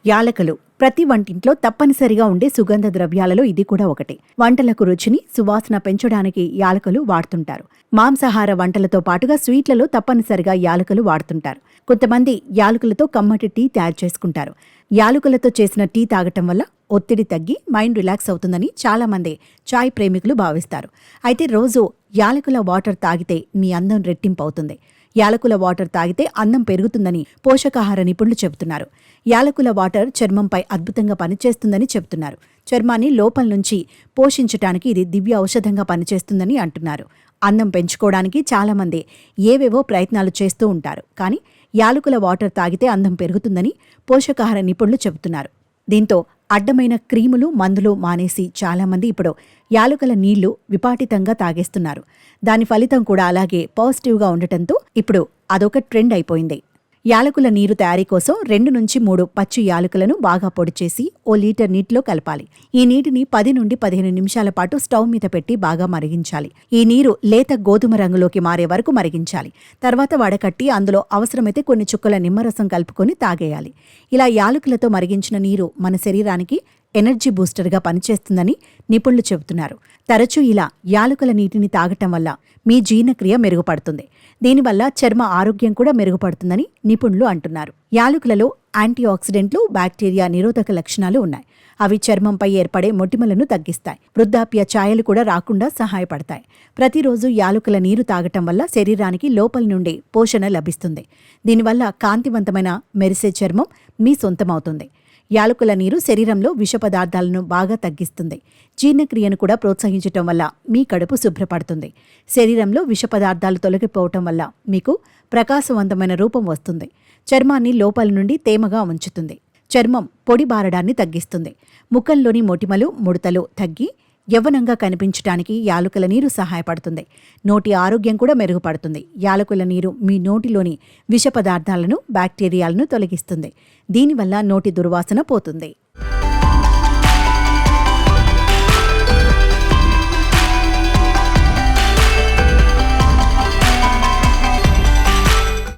యాలకులు ప్రతి వంటింట్లో తప్పనిసరిగా ఉండే సుగంధ ద్రవ్యాలలో ఇది కూడా ఒకటి. వంటలకు రుచిని, సువాసన పెంచడానికి యాలకులు వాడుతుంటారు. మాంసాహార వంటలతో పాటుగా స్వీట్లలో తప్పనిసరిగా యాలకులు వాడుతుంటారు. కొంతమంది యాలకులతో కమ్మటి టీ తయారు చేసుకుంటారు. యాలకులతో చేసిన టీ తాగటం వల్ల ఒత్తిడి తగ్గి మైండ్ రిలాక్స్ అవుతుందని చాలామంది చాయ్ ప్రేమికులు భావిస్తారు. అయితే రోజు యాలకుల వాటర్ తాగితే మీ అందం రెట్టింపు అవుతుంది. యాలకుల వాటర్ తాగితే అందం పెరుగుతుందని పోషకాహార నిపుణులు చెబుతున్నారు. యాలకుల వాటర్ చర్మంపై అద్భుతంగా పనిచేస్తుందని చెబుతున్నారు. చర్మాన్ని లోపల నుంచి పోషించటానికి ఇది దివ్య ఔషధంగా పనిచేస్తుందని అంటున్నారు. అందం పెంచుకోవడానికి చాలామంది ఏవేవో ప్రయత్నాలు చేస్తూ ఉంటారు. కానీ యాలకుల వాటర్ తాగితే అందం పెరుగుతుందని పోషకాహార నిపుణులు చెబుతున్నారు. దీంతో అడ్డమైన క్రీములు, మందులు మానేసి చాలామంది ఇప్పుడు యాలకుల నీళ్లు విపాటితంగా తాగేస్తున్నారు. దాని ఫలితం కూడా అలాగే పాజిటివ్గా ఉండటంతో ఇప్పుడు అదొక ట్రెండ్ అయిపోయింది. యాలకుల నీరు తయారీ కోసం 2 నుంచి 3 పచ్చి యాలకులను బాగా పొడి చేసి ఓ లీటర్ నీటిలో కలపాలి. ఈ నీటిని 10 నుండి 15 నిమిషాల పాటు స్టవ్ మీద పెట్టి బాగా మరిగించాలి. ఈ నీరు లేత గోధుమ రంగులోకి మారే వరకు మరిగించాలి. తర్వాత వడకట్టి అందులో అవసరమైతే కొన్ని చుక్కల నిమ్మరసం కలుపుకొని తాగేయాలి. ఇలా యాలకులతో మరిగించిన నీరు మన శరీరానికి ఎనర్జీ బూస్టర్గా పనిచేస్తుందని నిపుణులు చెబుతున్నారు. తరచూ ఇలా యాలకుల నీటిని తాగటం వల్ల మీ జీర్ణక్రియ మెరుగుపడుతుంది. దీనివల్ల చర్మ ఆరోగ్యం కూడా మెరుగుపడుతుందని నిపుణులు అంటున్నారు. యాలకులలో యాంటీ ఆక్సిడెంట్లు, బ్యాక్టీరియా నిరోధక లక్షణాలు ఉన్నాయి. అవి చర్మంపై ఏర్పడే మొటిమలను తగ్గిస్తాయి. వృద్ధాప్య ఛాయలు కూడా రాకుండా సహాయపడతాయి. ప్రతిరోజు యాలకుల నీరు తాగటం వల్ల శరీరానికి లోపల నుండి పోషణ లభిస్తుంది. దీనివల్ల కాంతివంతమైన మెరిసే చర్మం మీ సొంతమవుతుంది. యాలకుల నీరు శరీరంలో విష పదార్థాలను బాగా తగ్గిస్తుంది. జీర్ణక్రియను కూడా ప్రోత్సహించటం వల్ల మీ కడుపు శుభ్రపడుతుంది. శరీరంలో విష పదార్థాలు తొలగిపోవటం వల్ల మీకు ప్రకాశవంతమైన రూపం వస్తుంది. చర్మాన్ని లోపల నుండి తేమగా ఉంచుతుంది. చర్మం పొడి బారడాన్ని తగ్గిస్తుంది. ముఖంలోని మొటిమలు, ముడతలు తగ్గి యవ్వనంగా కనిపించడానికి యాలకుల నీరు సహాయపడుతుంది. నోటి ఆరోగ్యం కూడా మెరుగుపడుతుంది. యాలకుల నీరు మీ నోటిలోని విష పదార్థాలను, బ్యాక్టీరియాలను తొలగిస్తుంది. దీనివల్ల నోటి దుర్వాసన పోతుంది.